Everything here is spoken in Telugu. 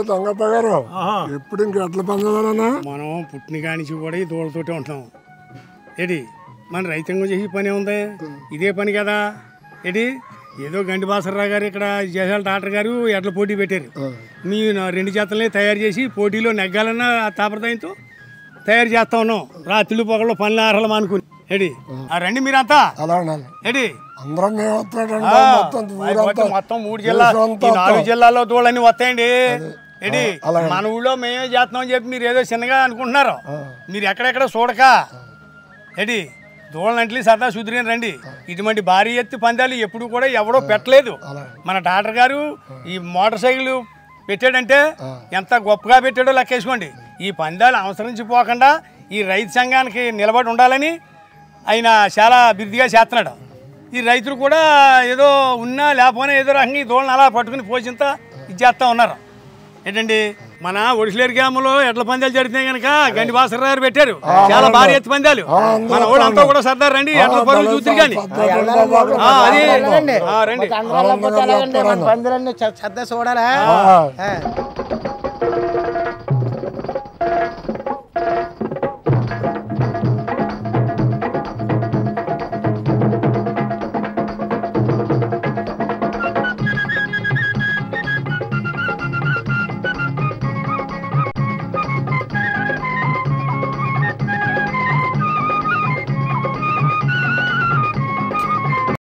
దొంగగారు ఎప్పుడు ఇంక ఎట్ల పందాలన్నా మనం పుట్టిన కానించి కూడా ఈ దూడతోటే ఉంటున్నాం. ఏడి మన రైతాంగం చేసే పని ఉంది, ఇదే పని కదా. ఏడి ఏదో గండి బాసర్రావు గారు ఇక్కడ చేసాల డాక్టర్ గారు ఎడ్ల పోటీ పెట్టారు. మీ 2 జతల్ని తయారు చేసి పోటీలో నెగ్గాలన్న తాపరదాయంతో తయారు చేస్తా ఉన్నాం. రాత్రులు పొగళ్ళు పనులు ఆహారాలు మానుకుని. ఏడి రండి మీరంతా. ఏడి మొత్తం 3 జిల్లాలు, 4 జిల్లాల్లో దూడలన్నీ వస్తాయండి. ఏంటి మన ఊళ్ళో మేమే చేస్తున్నాం చెప్పి మీరు ఏదో చిన్నగా అనుకుంటున్నారు. మీరు ఎక్కడెక్కడ చూడక ఏంటి దూడలంటే సరదా సుధీరని రండి. ఇటువంటి భారీ ఎత్తి పందాలు ఎప్పుడు కూడా ఎవడో పెట్టలేదు. మన డాక్టర్ గారు ఈ మోటార్ సైకిల్ పెట్టాడంటే ఎంత గొప్పగా పెట్టాడో లెక్కేసుకోండి. ఈ పందాలు అవసరించిపోకుండా ఈ రైతు సంఘానికి నిలబడి ఉండాలని ఆయన చాలా బిరుదుగా చేస్తున్నాడు. ఈ రైతులు కూడా ఏదో ఉన్నా లేకపోయినా ఏదో రకంగా ఈ దూడలను అలా పట్టుకుని పోషింత ఇది చేస్తూ ఉన్నారు. ఏంటండి మన ఒడిసిలేరు గ్రామంలో ఎడ్ల పందాలు జరుగుతున్నాయి కనుక గండి బాసర్రావు గారు పెట్టారు చాలా భారీ ఎత్తి పందాలు. మన వాళ్ళు అంతా కూడా సర్దారు రండి, ఎడ్ల పరుగులు చూద్దరు కానీ రండి. చూడాలా